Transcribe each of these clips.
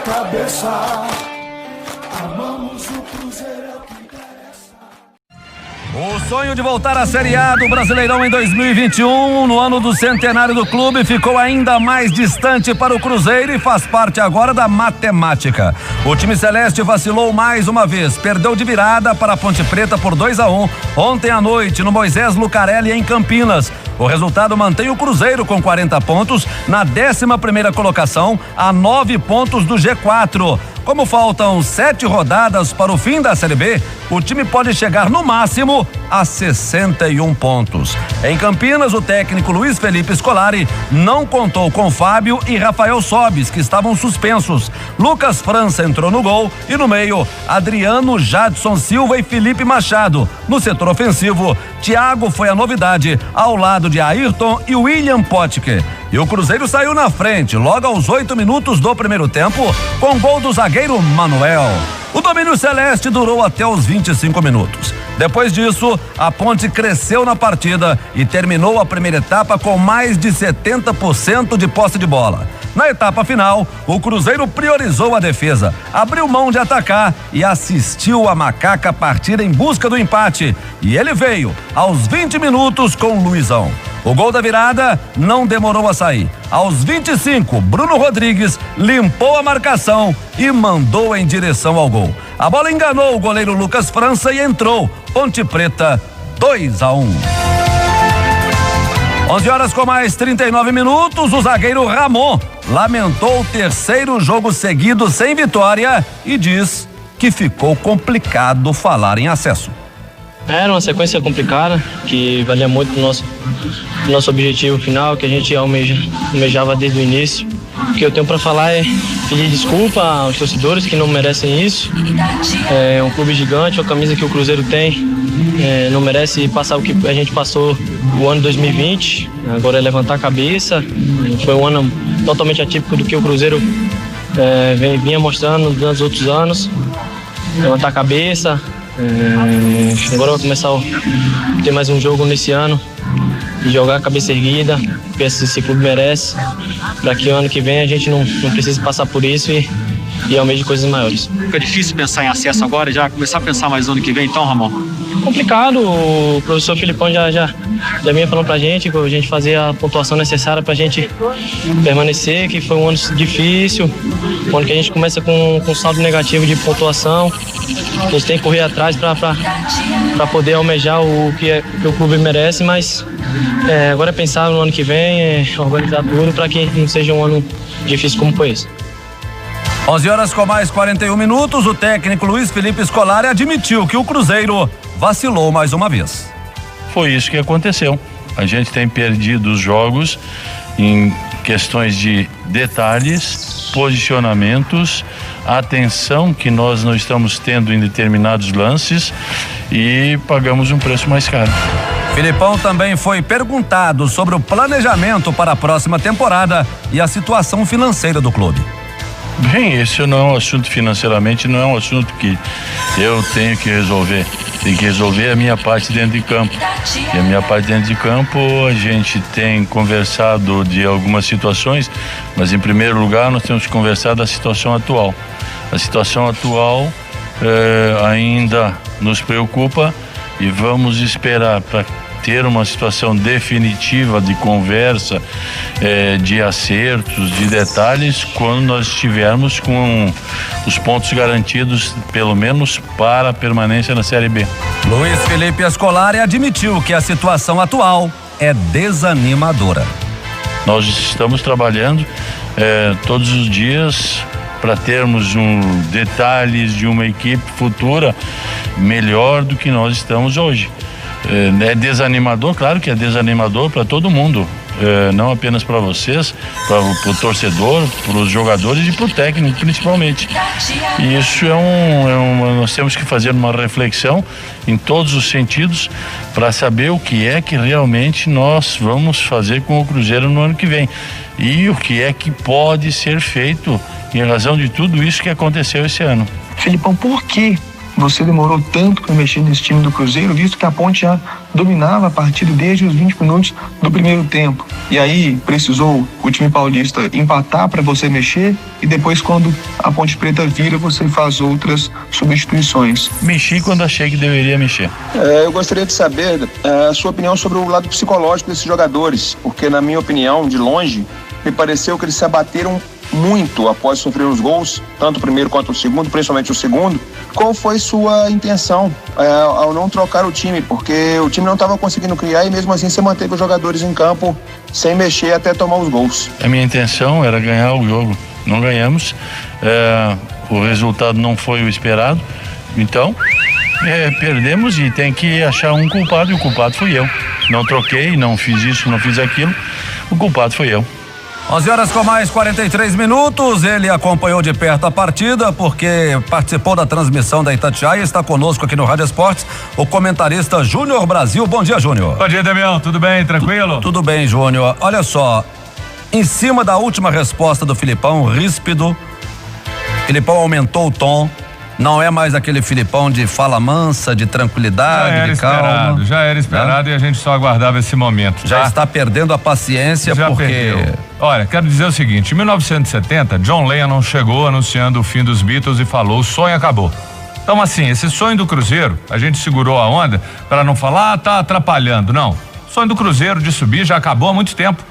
cabeça. Amamos o Cruzeiro. O sonho de voltar à Série A do Brasileirão em 2021, no ano do centenário do clube, ficou ainda mais distante para o Cruzeiro e faz parte agora da matemática. O time celeste vacilou mais uma vez, perdeu de virada para a Ponte Preta por 2-1 ontem à noite no Moisés Lucarelli em Campinas. O resultado mantém o Cruzeiro com 40 pontos na 11ª colocação, a 9 pontos do G4. Como faltam 7 rodadas para o fim da Série B, o time pode chegar no máximo a 61 pontos. Em Campinas, o técnico Luiz Felipe Scolari não contou com Fábio e Rafael Sobis, que estavam suspensos. Lucas França entrou no gol e no meio, Adriano, Jadson Silva e Felipe Machado. No setor ofensivo, Thiago foi a novidade, ao lado de Ayrton e William Potker. E o Cruzeiro saiu na frente logo aos 8 minutos do primeiro tempo, com gol do zagueiro Manuel. O domínio celeste durou até os 25 minutos. Depois disso, a Ponte cresceu na partida e terminou a primeira etapa com mais de 70% de posse de bola. Na etapa final, o Cruzeiro priorizou a defesa, abriu mão de atacar e assistiu a Macaca partir em busca do empate. E ele veio aos 20 minutos com Luizão. O gol da virada não demorou a sair. Aos 25, Bruno Rodrigues limpou a marcação e mandou em direção ao gol. A bola enganou o goleiro Lucas França e entrou. Ponte Preta 2-1. 11 horas com mais 39 minutos, o zagueiro Ramon lamentou o terceiro jogo seguido sem vitória e diz que ficou complicado falar em acesso. Era uma sequência complicada, que valia muito do nosso objetivo final, que a gente almejava desde o início. O que eu tenho para falar é pedir desculpa aos torcedores que não merecem isso. É um clube gigante, a camisa que o Cruzeiro tem não merece passar o que a gente passou o ano 2020. Agora é levantar a cabeça. Foi um ano totalmente atípico do que o Cruzeiro vinha mostrando nos outros anos. Levantar a cabeça. Agora vai começar a ter mais um jogo nesse ano e jogar a cabeça erguida, porque esse clube merece, para que o ano que vem a gente não precise passar por isso e almeje coisas maiores. Fica difícil pensar em acesso agora e já começar a pensar mais no ano que vem então, Ramon? Complicado, o professor Filipão já vinha falando pra gente que a gente fazia a pontuação necessária pra gente permanecer, que foi um ano difícil, um ano que a gente começa com saldo negativo de pontuação. A gente tem que correr atrás para poder almejar o que o clube merece, mas agora é pensar no ano que vem, organizar tudo para que não seja um ano difícil como foi esse. 11 horas com mais 41 minutos, o técnico Luiz Felipe Scolari admitiu que o Cruzeiro vacilou mais uma vez. Foi isso que aconteceu. A gente tem perdido os jogos em questões de detalhes, posicionamentos, atenção que nós não estamos tendo em determinados lances e pagamos um preço mais caro. Filipão também foi perguntado sobre o planejamento para a próxima temporada e a situação financeira do clube. Bem, esse não é um assunto financeiramente, não é um assunto que eu tenho que resolver. Tem que resolver a minha parte dentro de campo. E a minha parte dentro de campo, a gente tem conversado de algumas situações, mas em primeiro lugar nós temos que conversar da situação atual. A situação atual ainda nos preocupa e vamos esperar para ter uma situação definitiva de conversa, de acertos, de detalhes, quando nós estivermos com os pontos garantidos, pelo menos para a permanência na Série B. Luiz Felipe Scolari admitiu que a situação atual é desanimadora. Nós estamos trabalhando todos os dias para termos detalhes de uma equipe futura melhor do que nós estamos hoje. É desanimador, claro que é desanimador para todo mundo, não apenas para vocês, para o torcedor, para os jogadores e para o técnico principalmente. E isso nós temos que fazer uma reflexão em todos os sentidos para saber o que é que realmente nós vamos fazer com o Cruzeiro no ano que vem e o que é que pode ser feito em razão de tudo isso que aconteceu esse ano. Filipão, por que você demorou tanto para mexer nesse time do Cruzeiro, visto que a Ponte já dominava a partida desde os 20 minutos do primeiro tempo. E aí precisou o time paulista empatar para você mexer, e depois, quando a Ponte Preta vira, você faz outras substituições. Mexi quando achei que deveria mexer. Eu gostaria de saber a sua opinião sobre o lado psicológico desses jogadores, porque, na minha opinião, de longe, me pareceu que eles se abateram muito após sofrer os gols, tanto o primeiro quanto o segundo, principalmente o segundo. Qual foi sua intenção ao não trocar o time? Porque o time não estava conseguindo criar e mesmo assim você manteve os jogadores em campo sem mexer até tomar os gols. A minha intenção era ganhar o jogo. Não ganhamos, o resultado não foi o esperado, então perdemos e tem que achar um culpado, e o culpado fui eu. Não troquei, não fiz isso, não fiz aquilo, o culpado foi eu. 11h43, ele acompanhou de perto a partida porque participou da transmissão da Itatiaia e está conosco aqui no Rádio Esportes o comentarista Júnior Brasil. Bom dia, Júnior. Bom dia, Damião, tudo bem, tranquilo? Tudo bem, Júnior. Olha só, em cima da última resposta do Filipão, ríspido, Filipão aumentou o tom, não é mais aquele Filipão de fala mansa, de tranquilidade, de calma. Já era esperado, né? E a gente só aguardava esse momento. Já está perdendo a paciência porque... Perdeu. Olha, quero dizer o seguinte, em 1970, John Lennon chegou anunciando o fim dos Beatles e falou: o sonho acabou. Então, assim, esse sonho do Cruzeiro, a gente segurou a onda para não falar, tá atrapalhando. Não, o sonho do Cruzeiro de subir já acabou há muito tempo.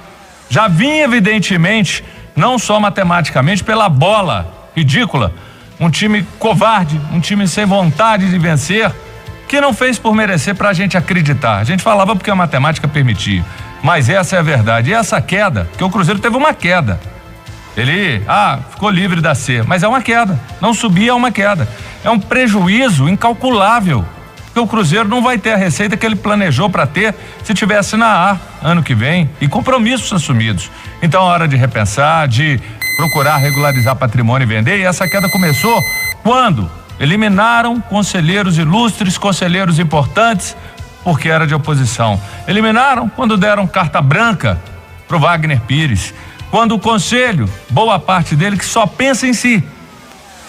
Já vinha, evidentemente, não só matematicamente, pela bola ridícula. Um time covarde, um time sem vontade de vencer, que não fez por merecer pra gente acreditar. A gente falava porque a matemática permitia, mas essa é a verdade. E essa queda, que o Cruzeiro teve uma queda. Ele, ficou livre da C, mas é uma queda. Não subir é uma queda. É um prejuízo incalculável, porque o Cruzeiro não vai ter a receita que ele planejou para ter se tivesse na A ano que vem e compromissos assumidos. Então é hora de repensar, de procurar regularizar patrimônio e vender, e essa queda começou quando eliminaram conselheiros ilustres, conselheiros importantes, porque era de oposição. Eliminaram quando deram carta branca pro Wagner Pires, quando o conselho, boa parte dele que só pensa em si,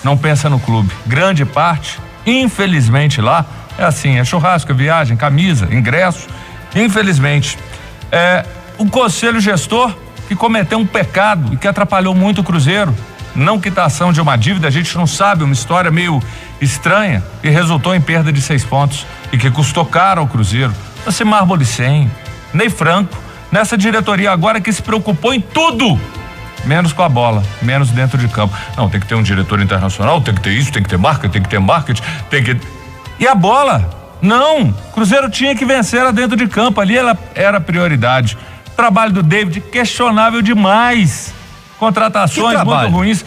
não pensa no clube. Grande parte, infelizmente lá, é assim, é churrasco, é viagem, camisa, ingresso, infelizmente. O conselho gestor que cometeu um pecado e que atrapalhou muito o Cruzeiro, não quitação de uma dívida, a gente não sabe, uma história meio estranha, e resultou em perda de 6 pontos e que custou caro ao Cruzeiro. Você Marbolicem, Ney Franco, nessa diretoria agora que se preocupou em tudo, menos com a bola, menos dentro de campo. Não, tem que ter um diretor internacional, tem que ter isso, tem que ter marketing, tem que... E a bola? Não, Cruzeiro tinha que vencer lá dentro de campo, ali ela era a prioridade. O trabalho do David, questionável demais. Contratações muito ruins.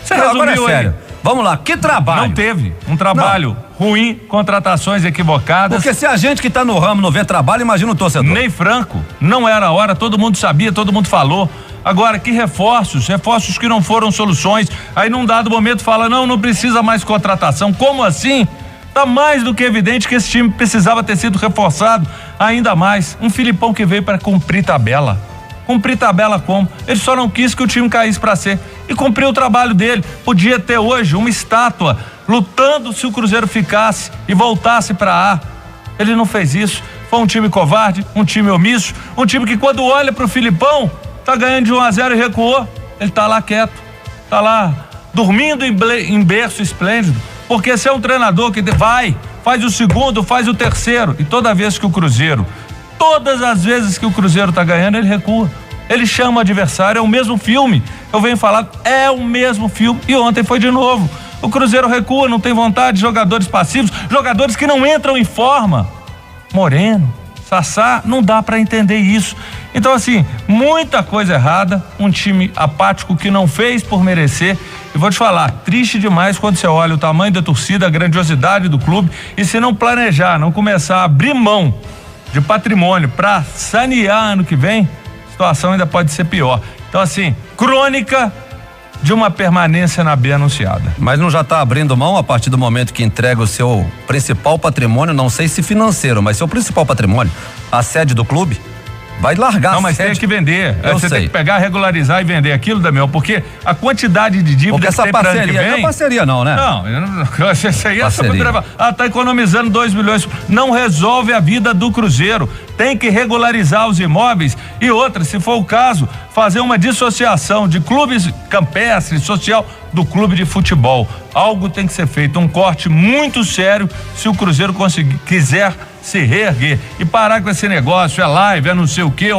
Você agora resumiu é sério. Aí. Vamos lá, que trabalho? Não teve um trabalho ruim, contratações equivocadas. Porque se a gente que tá no ramo não vê trabalho, imagina o torcedor. Ney Franco, não era a hora, todo mundo sabia, todo mundo falou. Agora, que reforços que não foram soluções. Aí num dado momento fala, não precisa mais contratação. Como assim? Tá mais do que evidente que esse time precisava ter sido reforçado ainda mais. Um Filipão que veio para cumprir tabela. Cumprir tabela como? Ele só não quis que o time caísse para C e cumpriu o trabalho dele. Podia ter hoje uma estátua lutando se o Cruzeiro ficasse e voltasse para A. Ele não fez isso. Foi um time covarde, um time omisso, um time que quando olha pro Filipão, tá ganhando de 1-0 e recuou. Ele tá lá quieto, tá lá dormindo em berço esplêndido. Porque se é um treinador que faz o segundo, faz o terceiro, e todas as vezes que o Cruzeiro tá ganhando, ele recua. Ele chama o adversário, é o mesmo filme. Eu venho falar, é o mesmo filme, e ontem foi de novo. O Cruzeiro recua, não tem vontade, jogadores passivos, jogadores que não entram em forma. Moreno, Sassá, não dá para entender isso. Então, assim, muita coisa errada, um time apático que não fez por merecer. E vou te falar, triste demais quando você olha o tamanho da torcida, a grandiosidade do clube, e se não planejar, não começar a abrir mão de patrimônio para sanear ano que vem, a situação ainda pode ser pior. Então, assim, crônica de uma permanência na B anunciada. Mas não já está abrindo mão a partir do momento que entrega o seu principal patrimônio, não sei se financeiro, mas seu principal patrimônio, a sede do clube? Vai largar. Não, mas tem que vender. Você tem que pegar, regularizar e vender aquilo, Damião, porque a quantidade de dívida porque que tem para ano que vem... Não é parceria não, né? Não, isso aí é só pra... tá economizando 2 milhões. Não resolve a vida do Cruzeiro. Tem que regularizar os imóveis e outra, se for o caso, fazer uma dissociação de clubes campestres, social, do clube de futebol. Algo tem que ser feito, um corte muito sério se o Cruzeiro quiser se reerguer e parar com esse negócio, é live, é não sei o quê,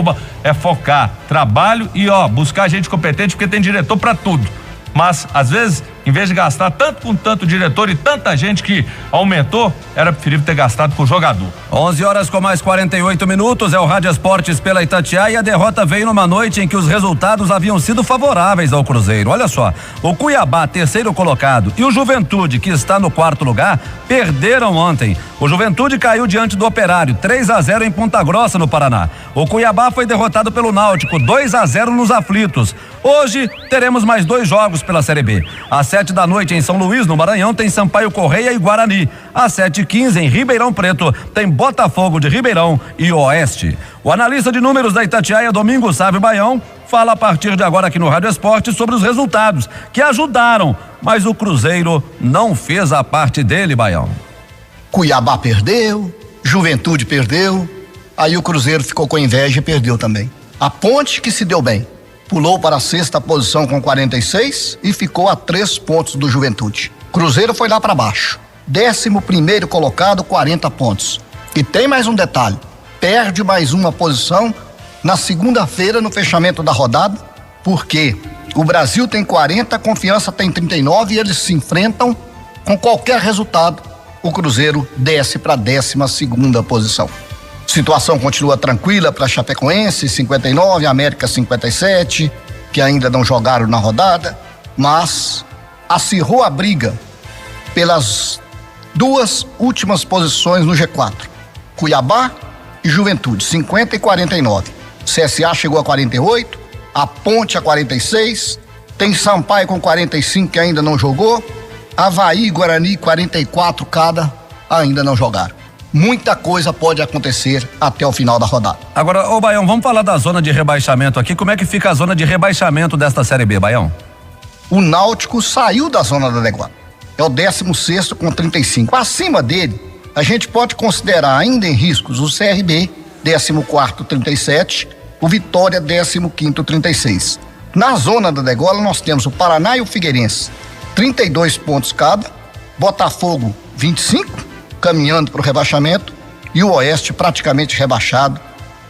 é focar trabalho e buscar gente competente, porque tem diretor para tudo. Mas, às vezes, em vez de gastar tanto com tanto diretor e tanta gente que aumentou, era preferível ter gastado com o jogador. 11h com mais 48 minutos, é o Rádio Esportes pela Itatiaia, e a derrota veio numa noite em que os resultados haviam sido favoráveis ao Cruzeiro. Olha só, o Cuiabá, terceiro colocado, e o Juventude, que está no quarto lugar, perderam ontem. O Juventude caiu diante do Operário, 3-0 em Ponta Grossa, no Paraná. O Cuiabá foi derrotado pelo Náutico, 2-0 nos aflitos. Hoje teremos mais 2 jogos pela Série B. Às 7h em São Luís, no Maranhão, tem Sampaio Correia e Guarani. Às 7h15 em Ribeirão Preto, tem Botafogo de Ribeirão e Oeste. O analista de números da Itatiaia, Domingos Sávio Baião, fala a partir de agora aqui no Rádio Esporte sobre os resultados que ajudaram, mas o Cruzeiro não fez a parte dele, Baião. Cuiabá perdeu, Juventude perdeu, aí o Cruzeiro ficou com inveja e perdeu também. A Ponte, que se deu bem, pulou para a 6ª posição com 46 e ficou a 3 pontos do Juventude. Cruzeiro foi lá para baixo, 11º colocado, 40 pontos. E tem mais um detalhe, perde mais uma posição na segunda-feira no fechamento da rodada, porque o Brasil tem 40, a Confiança tem 39 e eles se enfrentam com qualquer resultado. O Cruzeiro desce para a 12ª posição. Situação continua tranquila para Chapecoense, 59, América 57, que ainda não jogaram na rodada, mas acirrou a briga pelas 2 últimas posições no G4. Cuiabá e Juventude, 50 e 49. CSA chegou a 48, a Ponte a 46, tem Sampaio com 45 que ainda não jogou, Avaí e Guarani 44 cada ainda não jogaram. Muita coisa pode acontecer até o final da rodada. Agora, ô Baião, vamos falar da zona de rebaixamento aqui. Como é que fica a zona de rebaixamento desta Série B, Baião? O Náutico saiu da zona da degola. É o 16º com 35. Acima dele, a gente pode considerar ainda em riscos o CRB, 14º 37, o Vitória 15º 36. Na zona da degola nós temos o Paraná e o Figueirense, 32 pontos cada, Botafogo 25, caminhando para o rebaixamento, e o Oeste praticamente rebaixado,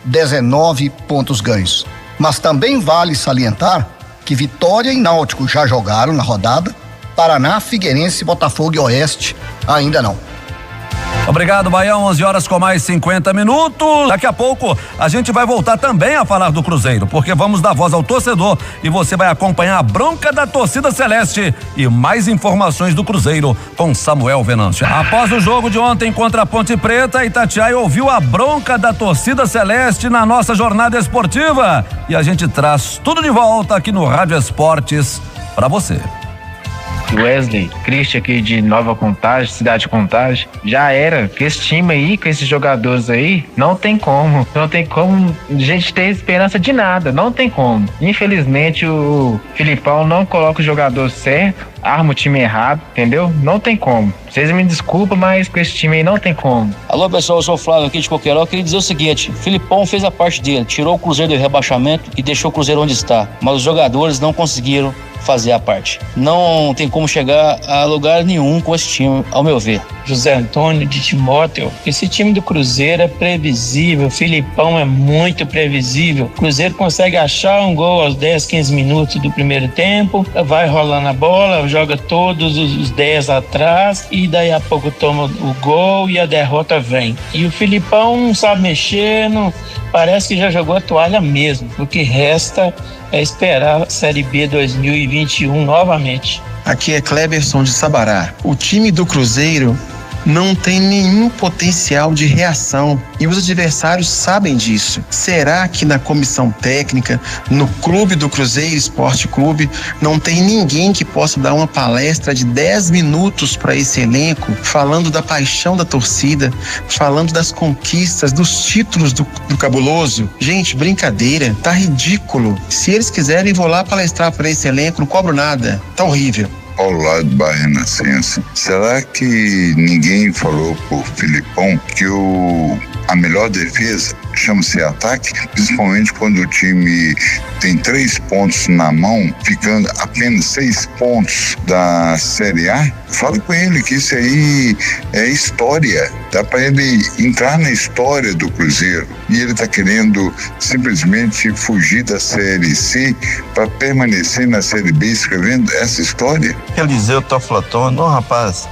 19 pontos ganhos. Mas também vale salientar que Vitória e Náutico já jogaram na rodada, Paraná, Figueirense, Botafogo e Oeste ainda não. Obrigado, Baião, 11h com mais 50 minutos. Daqui a pouco a gente vai voltar também a falar do Cruzeiro, porque vamos dar voz ao torcedor e você vai acompanhar a bronca da torcida celeste e mais informações do Cruzeiro com Samuel Venâncio. Após o jogo de ontem contra a Ponte Preta, Itatiaia ouviu a bronca da torcida celeste na nossa jornada esportiva e a gente traz tudo de volta aqui no Rádio Esportes para você. Wesley, Christian aqui de Nova Contagem, Cidade Contagem, já era, que esse time aí, com esses jogadores aí, não tem como a gente ter esperança de nada, não tem como. Infelizmente o Filipão não coloca o jogador certo, arma o time errado, entendeu? Não tem como. Vocês me desculpam, mas com esse time aí não tem como. Alô pessoal, eu sou o Flávio aqui de Coqueiró. Eu queria dizer o seguinte: Filipão fez a parte dele, tirou o Cruzeiro do rebaixamento e deixou o Cruzeiro onde está, mas os jogadores não conseguiram fazer a parte. Não tem como chegar a lugar nenhum com esse time, ao meu ver. José Antônio de Timóteo, esse time do Cruzeiro é previsível, o Filipão é muito previsível. O Cruzeiro consegue achar um gol aos 10, 15 minutos do primeiro tempo, vai rolando a bola, joga todos os 10 atrás e daí a pouco toma o gol e a derrota vem. E o Filipão não sabe mexer, parece que já jogou a toalha mesmo. O que resta é esperar a Série B 2021 novamente. Aqui é Kleberson de Sabará. O time do Cruzeiro não tem nenhum potencial de reação e os adversários sabem disso. Será que na comissão técnica, no clube do Cruzeiro Esporte Clube, não tem ninguém que possa dar uma palestra de 10 minutos para esse elenco, falando da paixão da torcida, falando das conquistas, dos títulos do Cabuloso? Gente, brincadeira, tá ridículo. Se eles quiserem, vou lá palestrar para esse elenco, não cobro nada. Tá horrível. Ao lado do Barra Renascença, será que ninguém falou pro Filipão que a melhor defesa chama-se ataque, principalmente quando o time tem 3 pontos na mão, ficando apenas 6 pontos da Série A? Fala com ele que isso aí é história, dá para ele entrar na história do Cruzeiro, e ele tá querendo simplesmente fugir da Série C para permanecer na Série B escrevendo essa história? Eliseu Toflotone, não, rapaz,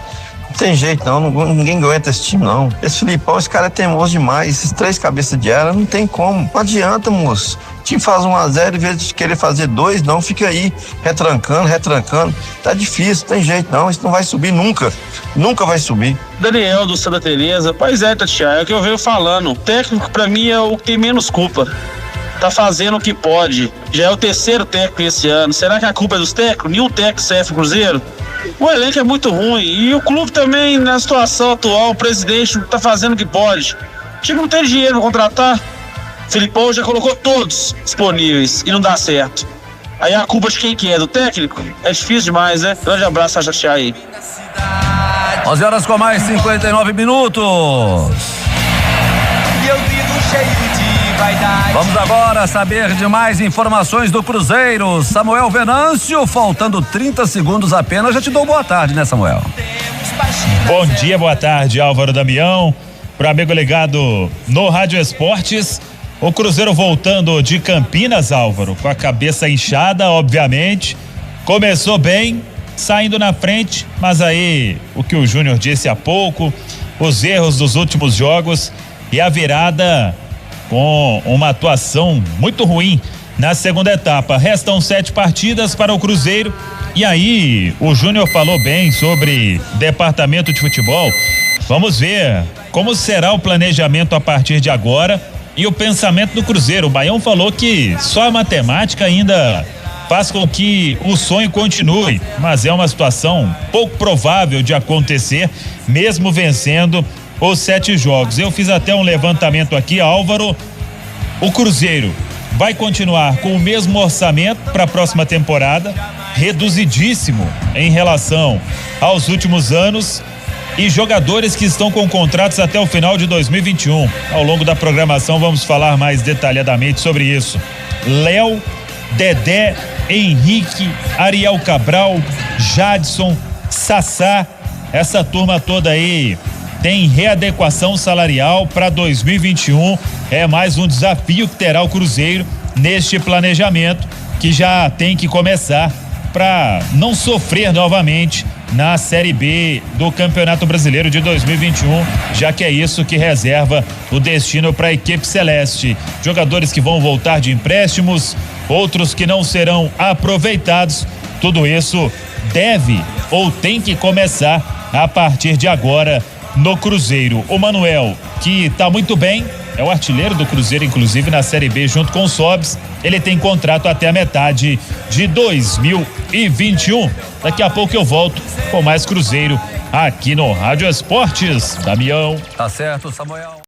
não tem jeito não, ninguém aguenta esse time não. Esse Filipão, esse cara é teimoso demais, esses 3 cabeças de área, não tem como, não adianta, moço. O time faz 1-0, em vez de querer fazer 2, não, fica aí retrancando, tá difícil, não tem jeito não, isso não vai subir nunca vai subir. Daniel do Santa Teresa, pois é, Tatiana, é o que eu venho falando, o técnico pra mim é o que tem menos culpa. Tá fazendo o que pode. Já é o 3º técnico esse ano. Será que a culpa é dos técnicos? Nenhum técnico serve o Cruzeiro? O elenco é muito ruim. E o clube também, na situação atual, o presidente tá fazendo o que pode. O time não tem dinheiro pra contratar. O Filipão já colocou todos disponíveis e não dá certo. Aí a culpa de quem que é? Do técnico? É difícil demais, né? Grande abraço a Jachá aí. 11 horas com mais 59 minutos. E eu vivo cheio de vaidade. Vamos agora saber de mais informações do Cruzeiro. Samuel Venâncio, faltando 30 segundos apenas, já te dou boa tarde, né, Samuel? Bom dia, boa tarde, Álvaro Damião. Pro amigo ligado no Rádio Esportes, o Cruzeiro voltando de Campinas, Álvaro, com a cabeça inchada, obviamente. Começou bem, saindo na frente, mas aí o que o Júnior disse há pouco, os erros dos últimos jogos e a virada com uma atuação muito ruim na segunda etapa. Restam 7 partidas para o Cruzeiro e aí o Júnior falou bem sobre departamento de futebol. Vamos ver como será o planejamento a partir de agora e o pensamento do Cruzeiro. O Baião falou que só a matemática ainda faz com que o sonho continue, mas é uma situação pouco provável de acontecer, mesmo vencendo os 7 jogos. Eu fiz até um levantamento aqui, Álvaro. O Cruzeiro vai continuar com o mesmo orçamento para a próxima temporada, reduzidíssimo em relação aos últimos anos, e jogadores que estão com contratos até o final de 2021. Ao longo da programação vamos falar mais detalhadamente sobre isso. Léo, Dedé, Henrique, Ariel Cabral, Jadson, Sassá, essa turma toda aí tem readequação salarial para 2021. É mais um desafio que terá o Cruzeiro neste planejamento, que já tem que começar para não sofrer novamente na Série B do Campeonato Brasileiro de 2021, já que é isso que reserva o destino para a equipe celeste. Jogadores que vão voltar de empréstimos, outros que não serão aproveitados, tudo isso deve ou tem que começar a partir de agora no Cruzeiro. O Manuel, que tá muito bem, é o artilheiro do Cruzeiro, inclusive na Série B junto com o Sobs, ele tem contrato até a metade de 2021. Daqui a pouco eu volto com mais Cruzeiro aqui no Rádio Esportes. Damião. Tá certo, Samuel.